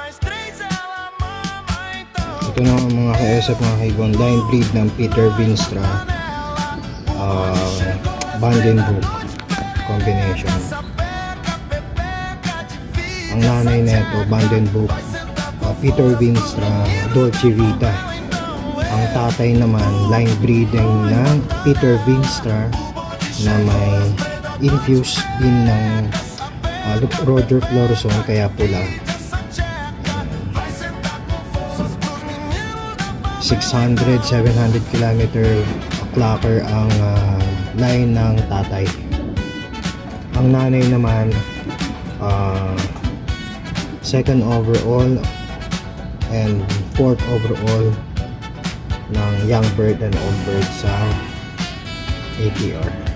Ito na mga ka-SF, mga kaibigan, line breed ng Peter Vinstra, Vandenbroek combination. Ang nanay nito Vandenbroek, Peter Vinstra Dolce Vita. Ang tatay naman line breeding ng Peter Vinstra na may infused din ng Roger Florison, kaya pula. 600-700 km clocker ang line ng tatay. Ang nanay naman second overall and fourth overall ng young bird and old bird sa APR.